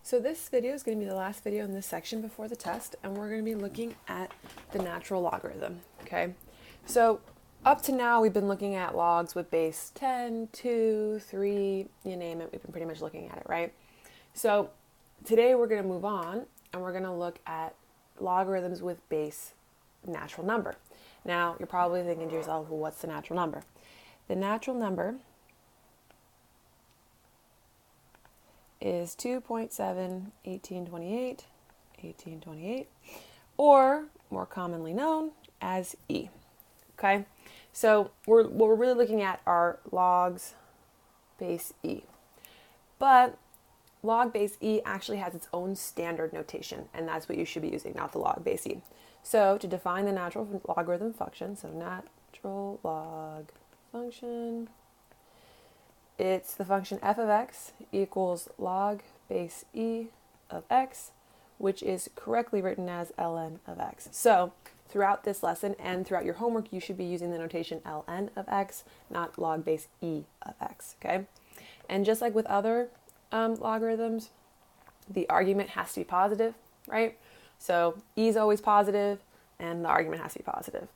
So this video is going to be the last video in this section before the test, and we're going to be looking at the natural logarithm, okay? So up to now, we've been looking at logs with base 10, 2, 3, you name it. We've been pretty much looking at it, right? So today we're going to move on, and we're going to look at logarithms with base natural number. Now, you're probably thinking to yourself, well, what's the natural number? The natural number is 2.71828, or more commonly known as E. Okay, so what we're really looking at are logs base E. But log base E actually has its own standard notation, and that's what you should be using, not the log base E. So to define the natural logarithm function, so natural log function, it's the function f of x equals log base E of x, which is correctly written as ln of x. So throughout this lesson and throughout your homework, you should be using the notation ln of x, not log base E of x, okay? And just like with other logarithms, the argument has to be positive, right? So E is always positive, and the argument has to be positive.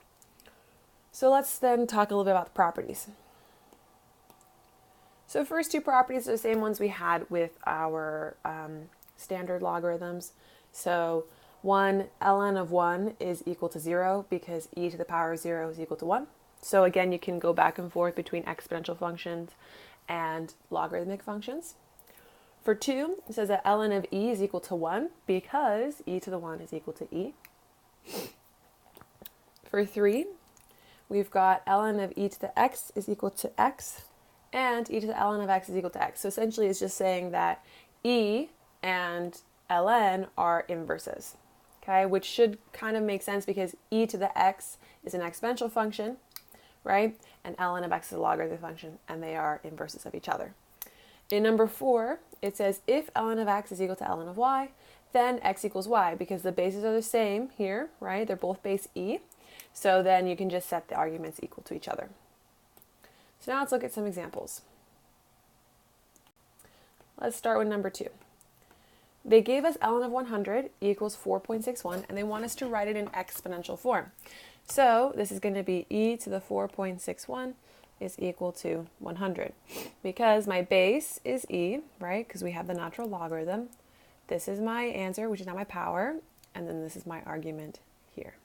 So let's then talk a little bit about the properties. So first two properties are the same ones we had with our standard logarithms. So ln of 1 is equal to 0 because e to the power of 0 is equal to 1. So again, you can go back and forth between exponential functions and logarithmic functions. For 2, it says that ln of e is equal to 1 because e to the 1 is equal to e. For 3, we've got ln of e to the x is equal to x, and e to the ln of x is equal to x. So essentially it's just saying that e and ln are inverses, okay? Which should kind of make sense because e to the x is an exponential function, right? And ln of x is a logarithmic function, and they are inverses of each other. In number 4, it says if ln of x is equal to ln of y, then x equals y, because the bases are the same here, right? They're both base e. So then you can just set the arguments equal to each other. So now let's look at some examples. Let's start with number 2. They gave us ln of 100 equals 4.61, and they want us to write it in exponential form. So this is going to be e to the 4.61 is equal to 100. Because my base is e, right, because we have the natural logarithm. This is my answer, which is now my power, and then this is my argument here.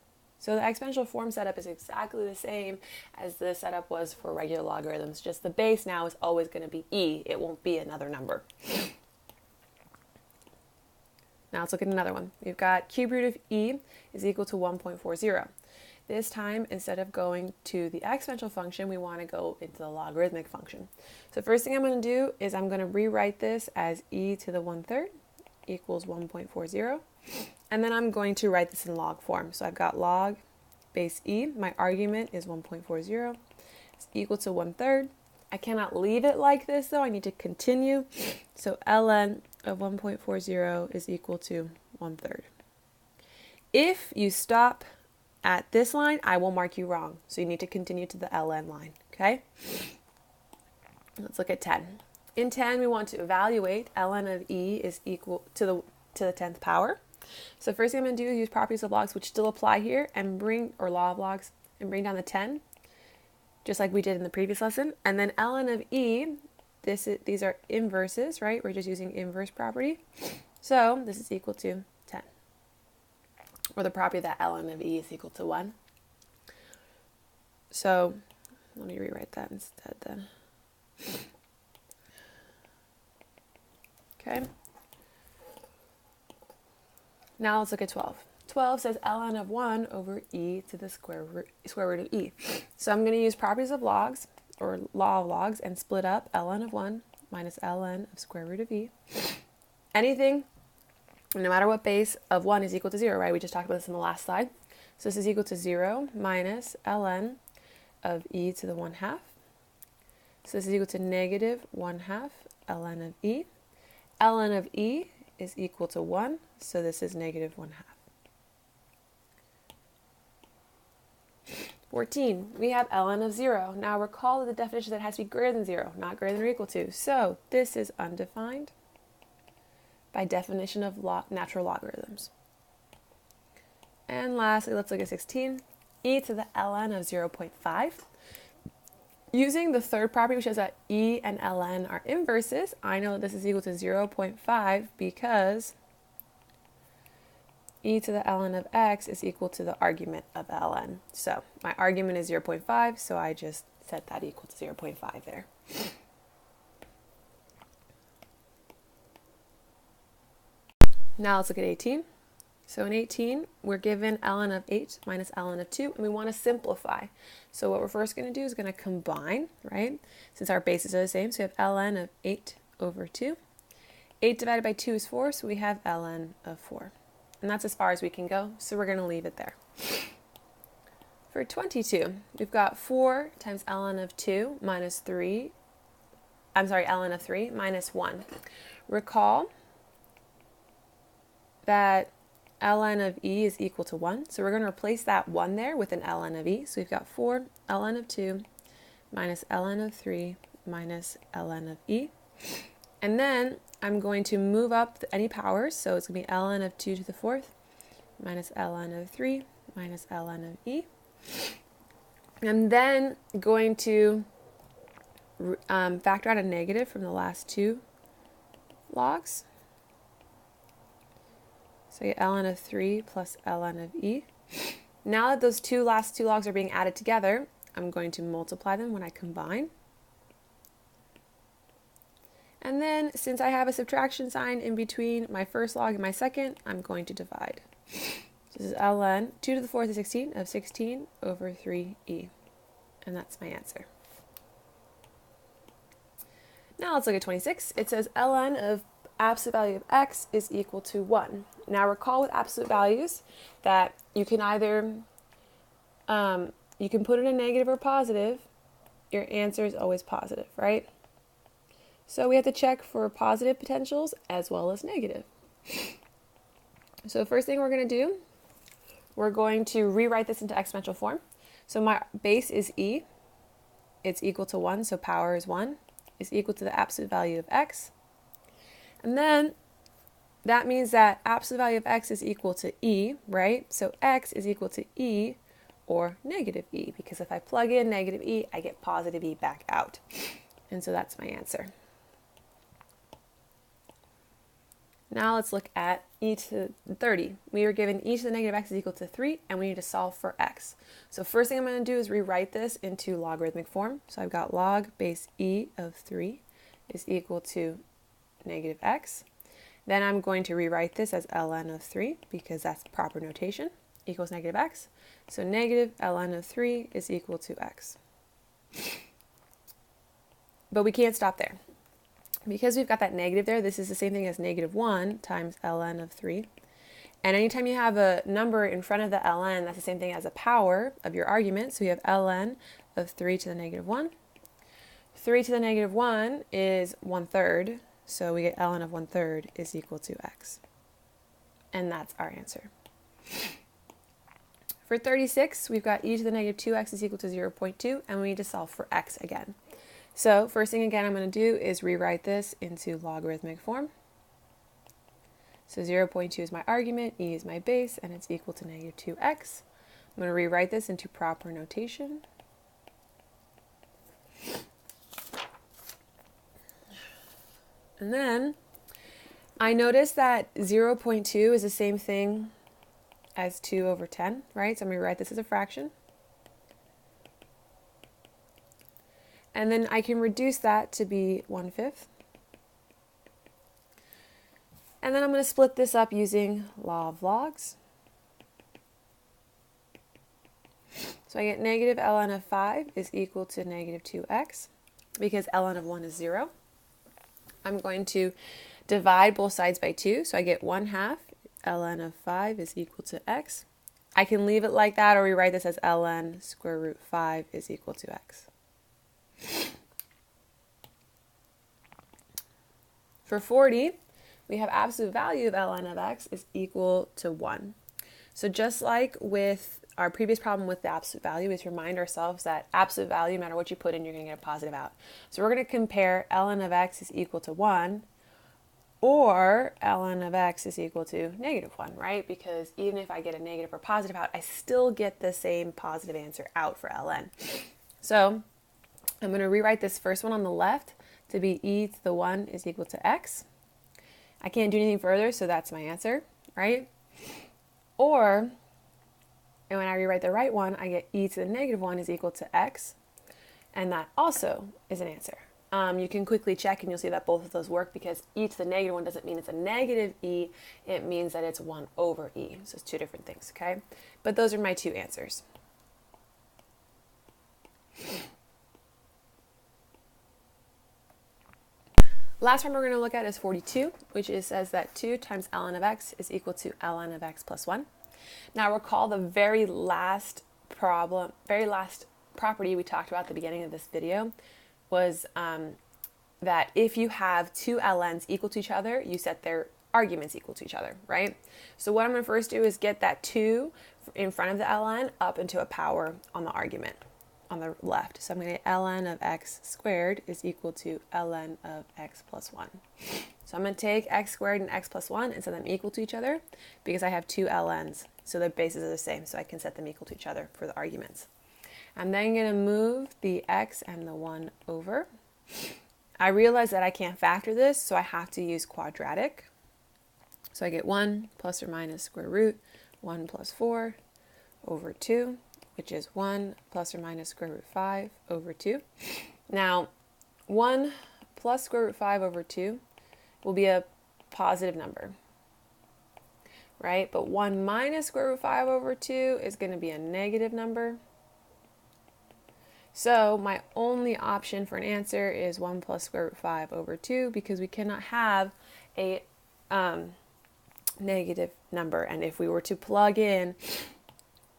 So the exponential form setup is exactly the same as the setup was for regular logarithms. Just the base now is always going to be e. It won't be another number. Now let's look at another one. We've got cube root of e is equal to 1.40. This time, instead of going to the exponential function, we want to go into the logarithmic function. So first thing I'm going to do is I'm going to rewrite this as e to the 1/3 equals 1.40. And then I'm going to write this in log form. So I've got log base e. My argument is 1.40. It's equal to 1/3. I cannot leave it like this, though. I need to continue. So ln of 1.40 is equal to 1/3. If you stop at this line, I will mark you wrong. So you need to continue to the ln line, okay? Let's look at 10. In 10, we want to evaluate ln of e is equal to the 10th power. So first thing I'm going to do is use properties of logs, which still apply here, and or law of logs, and bring down the 10, just like we did in the previous lesson. And then ln of e, these are inverses, right? We're just using inverse property. So this is equal to 10. Or the property that ln of e is equal to 1. So let me rewrite that instead then. Okay. Now let's look at 12. 12 says ln of 1 over e to the square root of e. So I'm going to use properties of logs, or law of logs, and split up ln of 1 minus ln of square root of e. Anything, no matter what base of 1 is equal to 0, right? We just talked about this in the last slide. So this is equal to 0 minus ln of e to the 1/2. So this is equal to negative 1/2 ln of e. Ln of e is equal to 1, so this is negative 1/2. 14, we have ln of 0. Now recall that the definition that it has to be greater than 0, not greater than or equal to. So this is undefined. by definition of natural logarithms. And lastly, let's look at 16. E to the ln of 0.5. Using the third property, which is that e and ln are inverses, I know that this is equal to 0.5 because e to the ln of x is equal to the argument of ln. So my argument is 0.5, so I just set that equal to 0.5 there. Now let's look at 18. So in 18, we're given ln of 8 minus ln of 2, and we want to simplify. So what we're first going to do is going to combine, right? Since our bases are the same, so we have ln of 8 over 2. 8 divided by 2 is 4, so we have ln of 4. And that's as far as we can go, so we're going to leave it there. For 22, we've got 4 times ln of 2 minus 3, ln of 3 minus 1. Recall that ln of e is equal to 1, so we're going to replace that 1 there with an ln of e. So we've got 4 ln of 2 minus ln of 3 minus ln of e. And then I'm going to move up any powers, so it's going to be ln of 2 to the 4th minus ln of 3 minus ln of e. I'm then going to factor out a negative from the last two logs. So I get ln of 3 plus ln of e. Now that those last two logs are being added together, I'm going to multiply them when I combine. And then, since I have a subtraction sign in between my first log and my second, I'm going to divide. So this is ln 2 to the 4th is 16 of 16 over 3e. And that's my answer. Now let's look at 26. It says ln of absolute value of x is equal to 1. Now recall with absolute values that you can either, you can put in a negative or positive. Your answer is always positive, right? So we have to check for positive potentials as well as negative. So the first thing we're going to do, we're going to rewrite this into exponential form. So my base is e. It's equal to 1, so power is 1, is equal to the absolute value of x. And then that means that absolute value of x is equal to e, right? So x is equal to e or negative e, because if I plug in negative e, I get positive e back out. And so that's my answer. Now let's look at e to the 30. We were given e to the negative x is equal to 3, and we need to solve for x. So first thing I'm going to do is rewrite this into logarithmic form. So I've got log base e of 3 is equal to negative x. Then I'm going to rewrite this as ln of 3, because that's proper notation, equals negative x. So negative ln of 3 is equal to x. But we can't stop there. Because we've got that negative there, this is the same thing as negative 1 times ln of 3. And anytime you have a number in front of the ln, that's the same thing as a power of your argument. So we have ln of 3 to the negative 1. 3 to the negative 1 is 1/3. So we get ln of 1/3 is equal to x. And that's our answer. For 36, we've got e to the negative 2x is equal to 0.2, and we need to solve for x again. So first thing again I'm going to do is rewrite this into logarithmic form. So 0.2 is my argument, e is my base, and it's equal to negative 2x. I'm going to rewrite this into proper notation. And then I notice that 0.2 is the same thing as 2 over 10, right? So I'm going to write this as a fraction. And then I can reduce that to be 1/5. And then I'm going to split this up using law of logs. So I get negative ln of 5 is equal to negative 2x, because ln of 1 is 0. I'm going to divide both sides by 2, so I get 1/2 ln of 5 is equal to x. I can leave it like that or rewrite this as ln square root 5 is equal to x. For 40, we have absolute value of ln of x is equal to 1. So just like with our previous problem with the absolute value, is remind ourselves that absolute value, no matter what you put in, you're going to get a positive out. So we're going to compare ln of x is equal to 1 Or ln of x is equal to -1, right? Because even if I get a negative or positive out, I still get the same positive answer out for ln. So I'm going to rewrite this first one on the left to be e to the 1 is equal to x. I can't do anything further, so that's my answer, right? Or, and when I rewrite the right one, I get e to the -1 is equal to x, and that also is an answer. You can quickly check and you'll see that both of those work, because e to the -1 doesn't mean it's a negative e, it means that it's 1 over e. So it's two different things, okay? But those are my two answers. Last one we're going to look at is 42, which says that 2 times ln of x is equal to ln of x plus 1. Now recall the very last property we talked about at the beginning of this video was that if you have two ln's equal to each other, you set their arguments equal to each other, right? So what I'm going to first do is get that 2 in front of the ln up into a power on the argument on the left. So I'm going to get ln of x squared is equal to ln of x plus 1. So I'm going to take x squared and x plus 1 and set them equal to each other because I have two ln's. So their bases are the same, so I can set them equal to each other for the arguments. I'm then going to move the x and the 1 over. I realize that I can't factor this, so I have to use quadratic. So I get 1 plus or minus square root 1 plus 4 over 2, which is 1 plus or minus square root 5 over 2. Now, 1 plus square root 5 over 2 will be a positive number, right? But 1 minus square root 5 over 2 is going to be a negative number. So my only option for an answer is 1 plus square root 5 over 2, because we cannot have a negative number. And if we were to plug in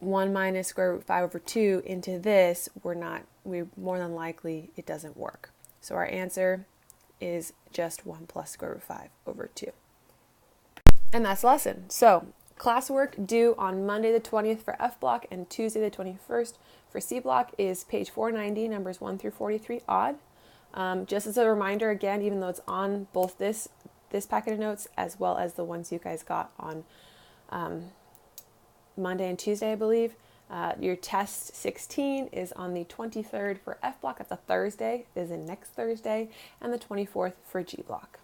1 minus square root 5 over 2 into this, we more than likely it doesn't work. So our answer is just 1 plus square root 5 over 2. And that's the lesson. So classwork due on Monday the 20th for F block and Tuesday the 21st for C block is page 490, numbers 1 through 43 odd. Just as a reminder, again, even though it's on both this packet of notes as well as the ones you guys got on Monday and Tuesday, I believe, your test 16 is on the 23rd for F block. That's a Thursday, is in next Thursday, and the 24th for G block.